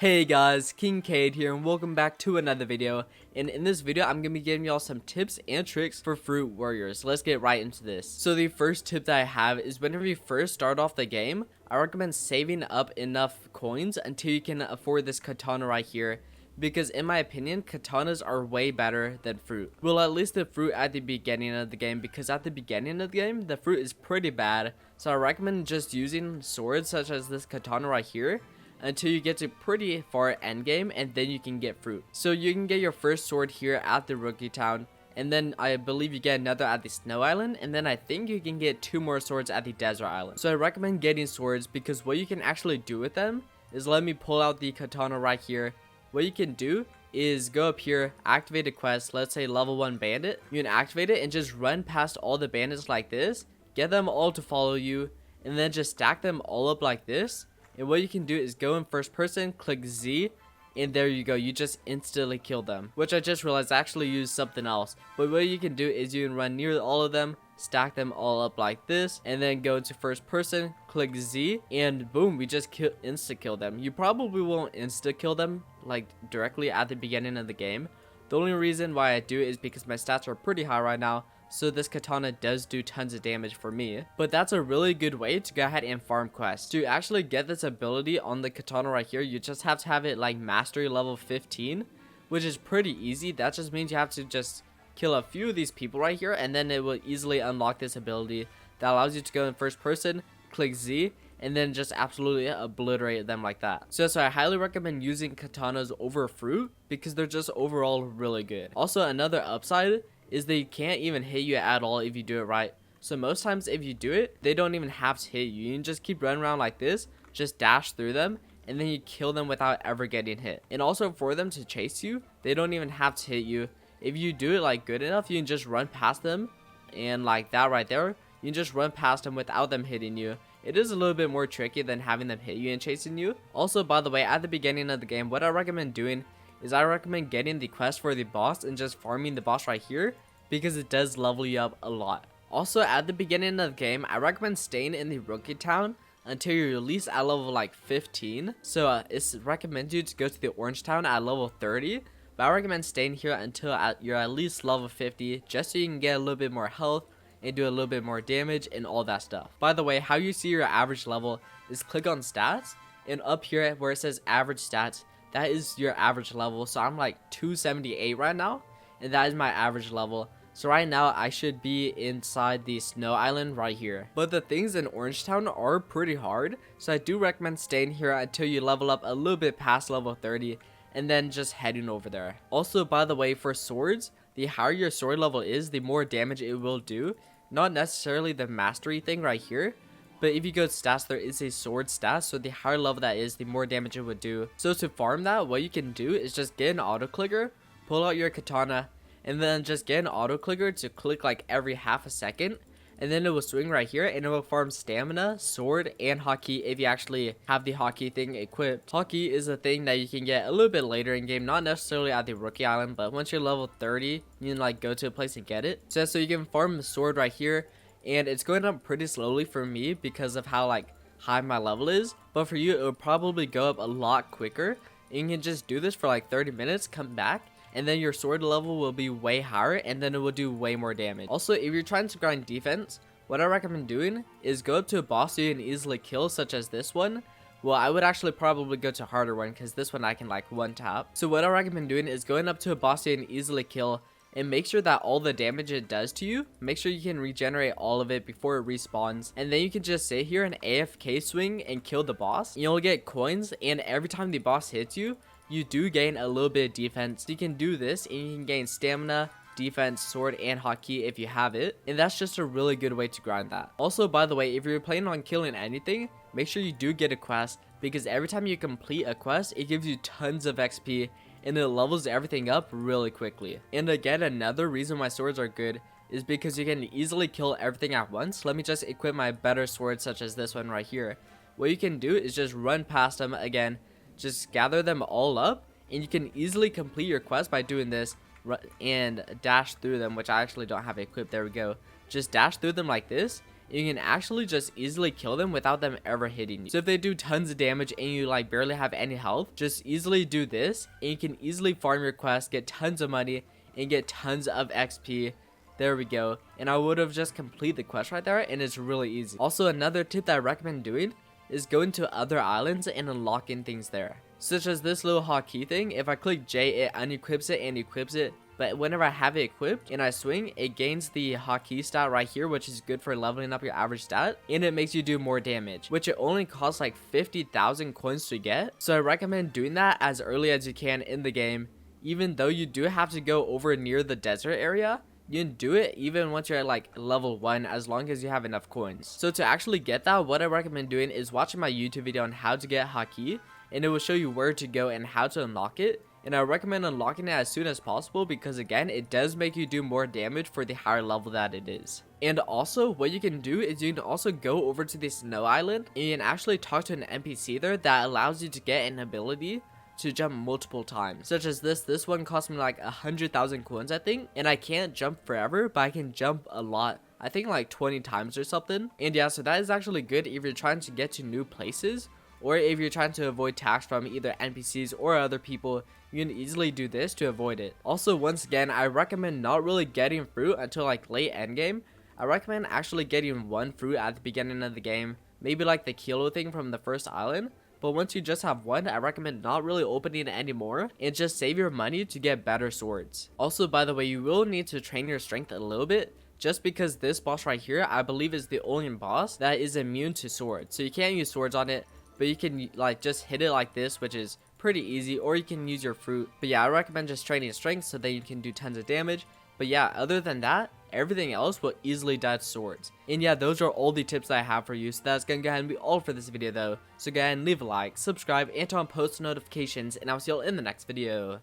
Hey guys, Kingkade here and welcome back to another video. And in this video, I'm going to be giving y'all some tips and tricks for fruit warriors. Let's get right into this. So the first tip that I have is whenever you first start off the game, I recommend saving up enough coins until you can afford this katana right here. Because in my opinion, katanas are way better than fruit. Well, at least the fruit at the beginning of the game, because at the beginning of the game, the fruit is pretty bad. So I recommend just using swords such as this katana right here until you get to pretty far end game, and then you can get fruit. So you can get your first sword here at the rookie town, and then I believe you get another at the snow island, and then I think you can get 2 more swords at the desert island. So I recommend getting swords because what you can actually do with them is, let me pull out the katana right here. What you can do is go up here, activate a quest, let's say level 1 bandit. You can activate it and just run past all the bandits like this, get them all to follow you, and then just stack them all up like this. And what you can do is go in first person, click Z, and there you go, you just instantly kill them. Which I just realized I actually used something else. But what you can do is you can run near all of them, stack them all up like this, and then go to first person, click Z, and boom, we just insta kill them. You probably won't insta kill them like directly at the beginning of the game. The only reason why I do it is because my stats are pretty high right now, so this katana does do tons of damage for me. But that's a really good way to go ahead and farm quests. To actually get this ability on the katana right here, you just have to have it like mastery level 15, which is pretty easy. That just means you have to just kill a few of these people right here, and then it will easily unlock this ability that allows you to go in first person, click Z, and then just absolutely obliterate them like that. So I highly recommend using katanas over fruit because they're just overall really good. Also, another upside is they can't even hit you at all if you do it right. So most times if you do it, they don't even have to hit you. You can just keep running around like this, just dash through them, and then you kill them without ever getting hit. And also for them to chase you, they don't even have to hit you. If you do it like good enough, you can just run past them, and like that right there, you can just run past them without them hitting you. It is a little bit more tricky than having them hit you and chasing you. Also, by the way, at the beginning of the game, what I recommend doing is I recommend getting the quest for the boss and just farming the boss right here, because it does level you up a lot. Also, at the beginning of the game, I recommend staying in the rookie town until you're at least at level like 15. So it's recommended you to go to the orange town at level 30, but I recommend staying here until you're at least level 50, just so you can get a little bit more health and do a little bit more damage and all that stuff. By the way, how you see your average level is click on stats, and up here where it says average stats, that is your average level. So I'm like 278 right now, and that is my average level. So right now I should be inside the snow island right here. But the things in Orange Town are pretty hard, so I do recommend staying here until you level up a little bit past level 30, and then just heading over there. Also, by the way, for swords, the higher your sword level is, the more damage it will do. Not necessarily the mastery thing right here, but if you go to stats, there is a sword stat, so the higher level that is, the more damage it would do. So to farm that, what you can do is just get an auto clicker, pull out your katana, and then just get an auto clicker to click like every half a second, and then it will swing right here, and it will farm stamina, sword, and hotkey if you actually have the hotkey thing equipped. Hotkey is a thing that you can get a little bit later in game, not necessarily at the rookie island, but once you're level 30, you can like go to a place and get it. So you can farm the sword right here, and it's going up pretty slowly for me because of how like high my level is, but for you it will probably go up a lot quicker. And you can just do this for like 30 minutes, come back, and then your sword level will be way higher, and then it will do way more damage. Also, if you're trying to grind defense, what I recommend doing is go up to a boss you can easily kill, such as this one. Well, I would actually probably go to a harder one because this one I can like one tap. So what I recommend doing is going up to a boss you can easily kill, and make sure that all the damage it does to you, make sure you can regenerate all of it before it respawns, and then you can just sit here and AFK swing and kill the boss. You'll get coins, and every time the boss hits you, you do gain a little bit of defense. You can do this and you can gain stamina, defense, sword, and hotkey if you have it, and that's just a really good way to grind that. Also, by the way, if you're planning on killing anything, make sure you do get a quest, because every time you complete a quest, it gives you tons of XP, and it levels everything up really quickly. And again, another reason why swords are good is because you can easily kill everything at once. Let me just equip my better sword, such as this one right here. What you can do is just run past them again, just gather them all up, and you can easily complete your quest by doing this and dash through them, which I actually don't have equipped. There we go. Just dash through them like this, you can actually just easily kill them without them ever hitting you. So if they do tons of damage and you like barely have any health, just easily do this and you can easily farm your quest, get tons of money, and get tons of XP. There we go. And I would have just completed the quest right there, and it's really easy. Also, another tip that I recommend doing is going to other islands and unlocking things there. Such as this little hotkey thing. If I click J, it unequips it and equips it. But whenever I have it equipped and I swing, it gains the hotkey stat right here, which is good for leveling up your average stat. And it makes you do more damage, which it only costs like 50,000 coins to get. So I recommend doing that as early as you can in the game. Even though you do have to go over near the desert area, you can do it even once you're at like level 1, as long as you have enough coins. So to actually get that, what I recommend doing is watching my YouTube video on how to get hotkey, and it will show you where to go and how to unlock it. And I recommend unlocking it as soon as possible because again, it does make you do more damage for the higher level that it is. And also, what you can do is you can also go over to the snow island and you can actually talk to an NPC there that allows you to get an ability to jump multiple times, such as this one cost me like 100,000 coins I think, and I can't jump forever, but I can jump a lot, I think like 20 times or something. And yeah, so that is actually good if you're trying to get to new places, or if you're trying to avoid attacks from either NPCs or other people. You can easily do this to avoid it. Also, once again, I recommend not really getting fruit until like late endgame. I recommend actually getting one fruit at the beginning of the game, maybe like the kilo thing from the first island. But once you just have one, I recommend not really opening it anymore and just save your money to get better swords. Also, by the way, you will need to train your strength a little bit, just because this boss right here, I believe, is the only boss that is immune to swords. So you can't use swords on it, but you can like just hit it like this, which is pretty easy, or you can use your fruit. But yeah, I recommend just training strength so that you can do tons of damage. But yeah, other than that, everything else will easily die to swords. And yeah, those are all the tips that I have for you. So that's gonna go ahead and be all for this video though. So go ahead and leave a like, subscribe, and turn on post notifications, and I'll see y'all in the next video.